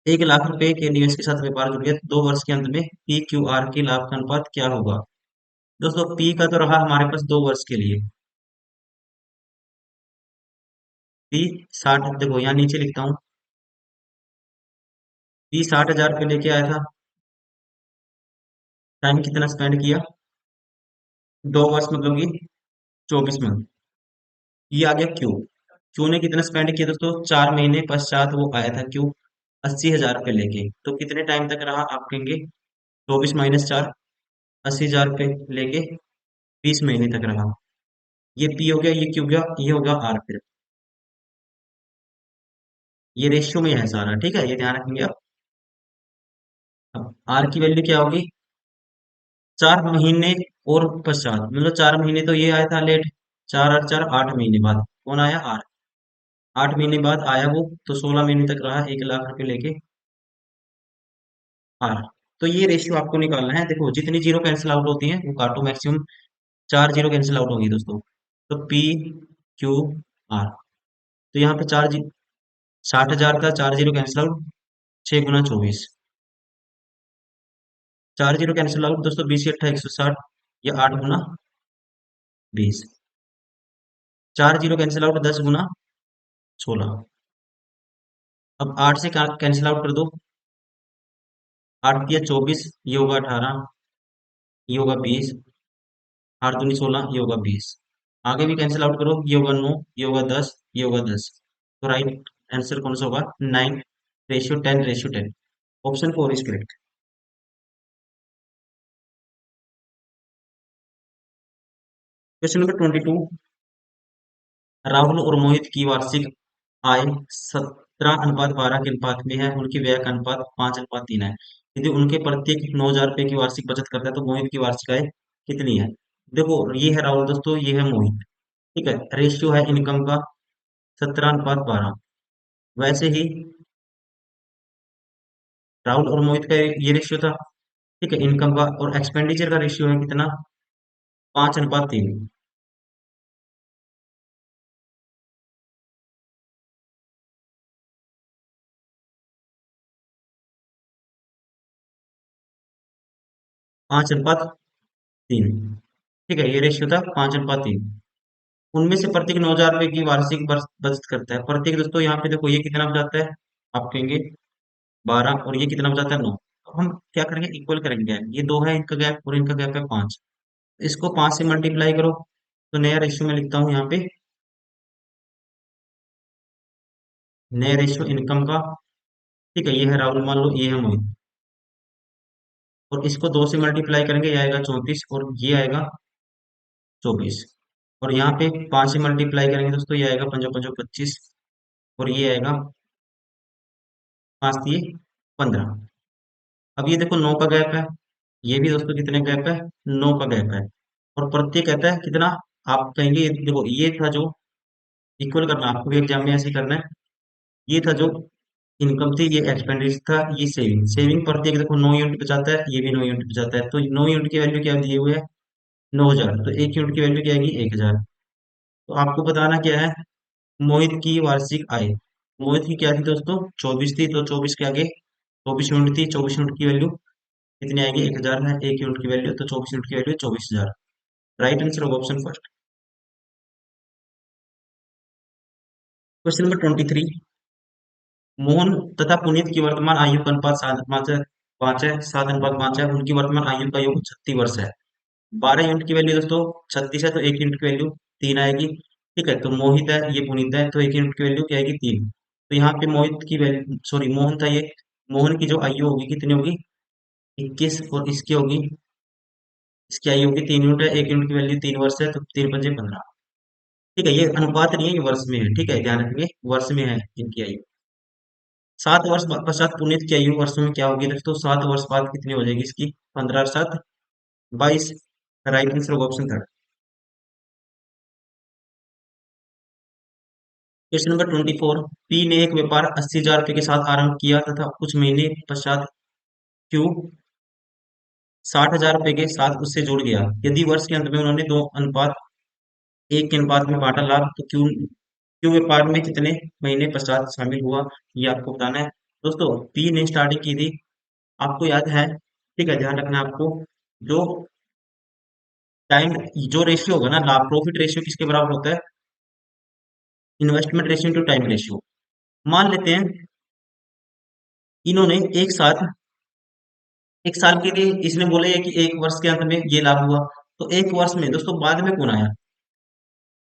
[SPEAKER 1] 1 लाख रुपए के निवेश के साथ व्यापार जुड़ गया। 2 वर्ष के अंत में पी क्यू आर के लाभ का अनुपात क्या होगा? दोस्तों पी का तो रहा हमारे पास 2 वर्ष के लिए। पी 60, देखो यहाँ नीचे लिखता हूँ। पी 60,000 रुपये लेके आया था। टाइम कितना स्पेंड किया? 2 वर्ष, मतलब कि 24 मंथ। ये आ गया क्यू। क्यू ने कितना स्पेंड किया दोस्तों? 4 महीने पश्चात वो आया था क्यू 80,000 रुपये लेके। तो कितने टाइम तक रहा आप कहेंगे? 24 - 4, 80,000 रुपये लेके 20 महीने तक रहा। ये पी हो गया, ये क्यू गया, ये होगा आर। फिर ये रेशियो में है सारा, ठीक है, ये ध्यान रखेंगे आप। अब आर की वैल्यू क्या होगी? 4 महीने और पश्चात, मतलब 4 महीने तो ये आया था लेट। 4 और 4 8 महीने बाद कौन आया? आर। 8 महीने बाद आया वो, तो 16 महीने तक रहा 1 लाख रुपए लेके आर। तो ये रेशियो आपको निकालना है। देखो जितनी जीरो कैंसिल आउट होती है वो काटो, मैक्सिमम 4 जीरो कैंसिल आउट होगी दोस्तों। तो पी क्यू आर, तो यहाँ पे 60,000 का 4 zero cancel out, 6 × 24। 4 zero cancel out दोस्तों, 20 × 8 = 160, या 8 × 20। 4 जीरो कैंसिल आउट, 10 × 16। अब 8 से कैंसिल आउट कर दो। 8 × 24, ये होगा 18, ये होगा 20, 8 × 2 = 16, ये होगा 20। आगे भी कैंसिल आउट करो, ये होगा 9, ये होगा 10, ये होगा 10। तो राइट आंसर कौन सा होगा? 9:10:10। Option 4 is correct. Question number 22। Rahul और मोहित की वार्षिक आय 17:12 के अनुपात में है। उनकी व्यय का अनुपात 5:3 है। यदि उनके प्रत्येक 9,000 रुपए की वार्षिक बचत करता है तो मोहित की वार्षिक आय कितनी है? देखो ये है राहुल दोस्तों, ये है मोहित, ठीक है। रेशियो है इनकम का 17:12। वैसे ही राहुल और मोहित का ये रेशियो था, ठीक है, इनकम का। और एक्सपेंडिचर का रेशियो है कितना? 5:3। 5:3, ठीक है, ये रेशियो था 5:3। उनमें से प्रत्येक 9,000 रुपए की वार्षिक बचत करता है। प्रत्येक दोस्तों यहाँ पे देखो, ये कितना बचाता है? आप कहेंगे 12, और ये कितना बचाता है? 9। तो हम क्या करेंगे? इक्वल करेंगे गैप। ये 2 है इनका गैप, और इनका गैप है 5। इसको 5 से मल्टीप्लाई करो, तो नया रेशियो में लिखता हूँ यहाँ पे। नया रेशियो इनकम का, ठीक है, ये है राहुल, मान लो ये है मोहित। और इसको 2 से मल्टीप्लाई करेंगे, ये आएगा 34, और ये आएगा 24। और यहाँ पे 5 से मल्टीप्लाई करेंगे दोस्तों, ये आएगा 5 × 5 = 25, और ये आएगा 5 × 3 = 15। अब ये देखो 9 का गैप है। ये भी दोस्तों कितने गैप है? 9 का गैप है। और प्रत्येक कहता है कितना? आप कहेंगे देखो, ये था जो इक्वल करना, आपको भी एग्जाम में ऐसे ही करना है। ये था जो इनकम थी, ये एक्सपेंडिचर था, ये सेविंग। सेविंग प्रत्येक देखो 9 यूनिट बचाता है, ये भी 9 यूनिट बचाता है। तो 9 यूनिट की वैल्यू क्या दिए हुए है? 9,000। तो 1 यूनिट की वैल्यू क्या आएगी? 1,000। तो आपको बताना क्या है? मोहित की वार्षिक आय। मोहित की क्या थी दोस्तों? 24 थी। तो 24 के आगे 24 यूनिट थी। 24 यूनिट की वैल्यू कितनी आएगी? 1,000 है 1 यूनिट की वैल्यू, तो 24 यूनिट की वैल्यू 24,000। राइट आंसर होगा option first. Question number 23। Mohan तथा पुनीत की वर्तमान आयु का अनुपात 7:5 है। 7:5 है। उनकी वर्तमान आयु का योग 36 वर्ष है। 12 यूनिट की वैल्यू दोस्तों 36 है, तो 1 यूनिट की वैल्यू 3 आएगी। ठीक है, तो मोहित है, ये पुनीत है, तो 1 यूनिट की वैल्यू क्या आएगी? 3। तो यहाँ पे मोहित की वैल्यू, सॉरी मोहन था ये, मोहन की जो आयु होगी कितनी होगी? 21। और इसकी होगी, इसकी आयु होगी 3 यूनिट है। 1 यूनिट की वैल्यू 3 वर्ष है, तो 3×5 = 15। ठीक है, ये अनुपात नहीं है, ये वर्ष में है, ठीक है, ध्यान रखिए वर्ष में है इनकी आयु। 7 वर्ष पश्चात पुनीत की आयु वर्षों में क्या होगी दोस्तों? 7 वर्ष बाद कितनी हो जाएगी इसकी? 15 और 7 = 22। राइट आंसर होगा option third. Question number 24। P ने एक व्यापार 80,000 रुपए के साथ आरंभ किया तथा कुछ महीने पश्चात क्यू 60,000 रुपए के साथ उससे जुड़ गया। यदि वर्ष के अंत में उन्होंने 2:1 के अनुपात में बांटा लाभ, तो क्यू क्यू व्यापार में कितने महीने पश्चात शामिल हुआ, ये आपको बताना है। दोस्तों, पी ने स्टार्टिंग की थी, आपको याद है, ठीक है, ध्यान रखना है आपको। जो टाइम, जो रेशियो होगा ना, लाभ प्रॉफिट रेशियो किसके बराबर होता है? Investment ratio two time ratio. मान लेते हैं इन्होंने एक साल के लिए इसने बोले है कि एक वर्ष के अंत में ये लाभ हुआ, तो एक वर्ष में दोस्तों बाद में कौन आया?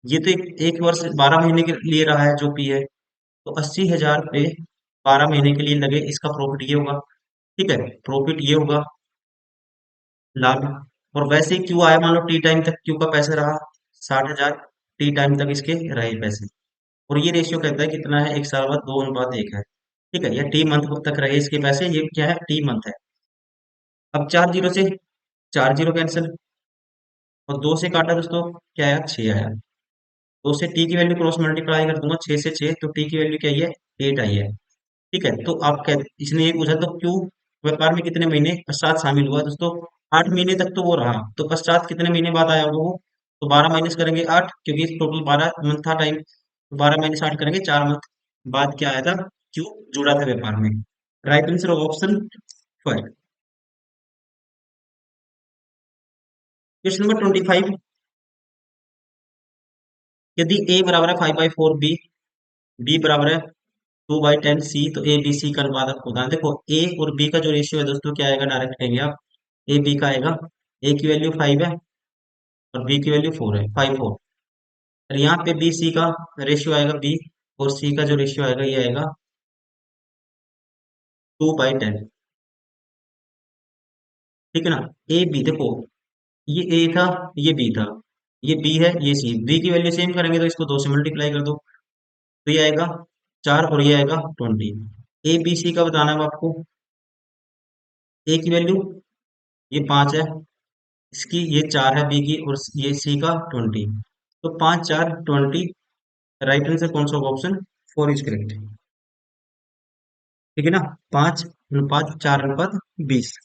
[SPEAKER 1] ये तो एक वर्ष 12 महीने के लिए रहा है जो पी है, तो 80,000 रुपये 12 महीने के लिए लगे, इसका प्रॉफिट ये होगा। ठीक है, प्रॉफिट ये होगा, लाभ। और वैसे ही क्यू आया, मान लो टी टाइम तक क्यू का पैसा रहा 60,000, टी टाइम तक इसके रहे पैसे। और ये रेशियो कहता है कितना है, एक साल बाद 2:1 है। ठीक है, या टी मंथ तक रहे इसके पैसे, ये क्या है, टी मंथ है। अब 4 जीरो से 4 जीरो कैंसिल, और 2 से काटा दोस्तों, क्या आया, 6 आया। 2 से टी की वैल्यू क्रॉस मल्टीप्लाई कर दूंगा, 6 से 6, तो टी की वैल्यू क्या आई है, 8 आई है। ठीक है, तो आप कह, इसने ये पूछा तो क्यू व्यापार में कितने महीने पश्चात शामिल हुआ दोस्तों? 8 महीने तक तो वो रहा, तो पश्चात कितने महीने बाद आया होगा वो? तो 12 माइनस करेंगे 8, क्योंकि टोटल 12 मंथ था टाइम, तो 12 - 8 करेंगे, 4 मंथ बाद क्या आया था, क्यू जुड़ा था व्यापार में। Right answer option 5। Question number 25। यदि ए बराबर है 5/4, बी बराबर है 2/10, सी, तो ए बी सी का अनुपात आपको बताना है। देखो, ए और बी का जो रेशियो है दोस्तों, क्या आएगा, डायरेक्ट कहेंगे आप, ए बी का आएगा। ए की वैल्यू 5 है और बी की वैल्यू 4 है, 5 4। और यहाँ पे बी सी का रेशियो आएगा, बी और सी का जो रेशियो आएगा, ये आएगा 2/10। ठीक है ना? ए बी देखो, ये ए था, ये बी था, ये बी है, ये सी, बी की वैल्यू सेम करेंगे तो इसको 2 से मल्टीप्लाई कर दो, तो ये आएगा 4 और ये आएगा 20। ए बी सी का बताना है अब आपको। ए की वैल्यू ये 5 है, इसकी ये 4 है, बी की, और ये सी का 20। तो 5 4 20। राइट आंसर कौन सा होगा, ऑप्शन 4 इज करेक्ट। ठीक है ना? 5 अनुपात 4 अनुपात 20।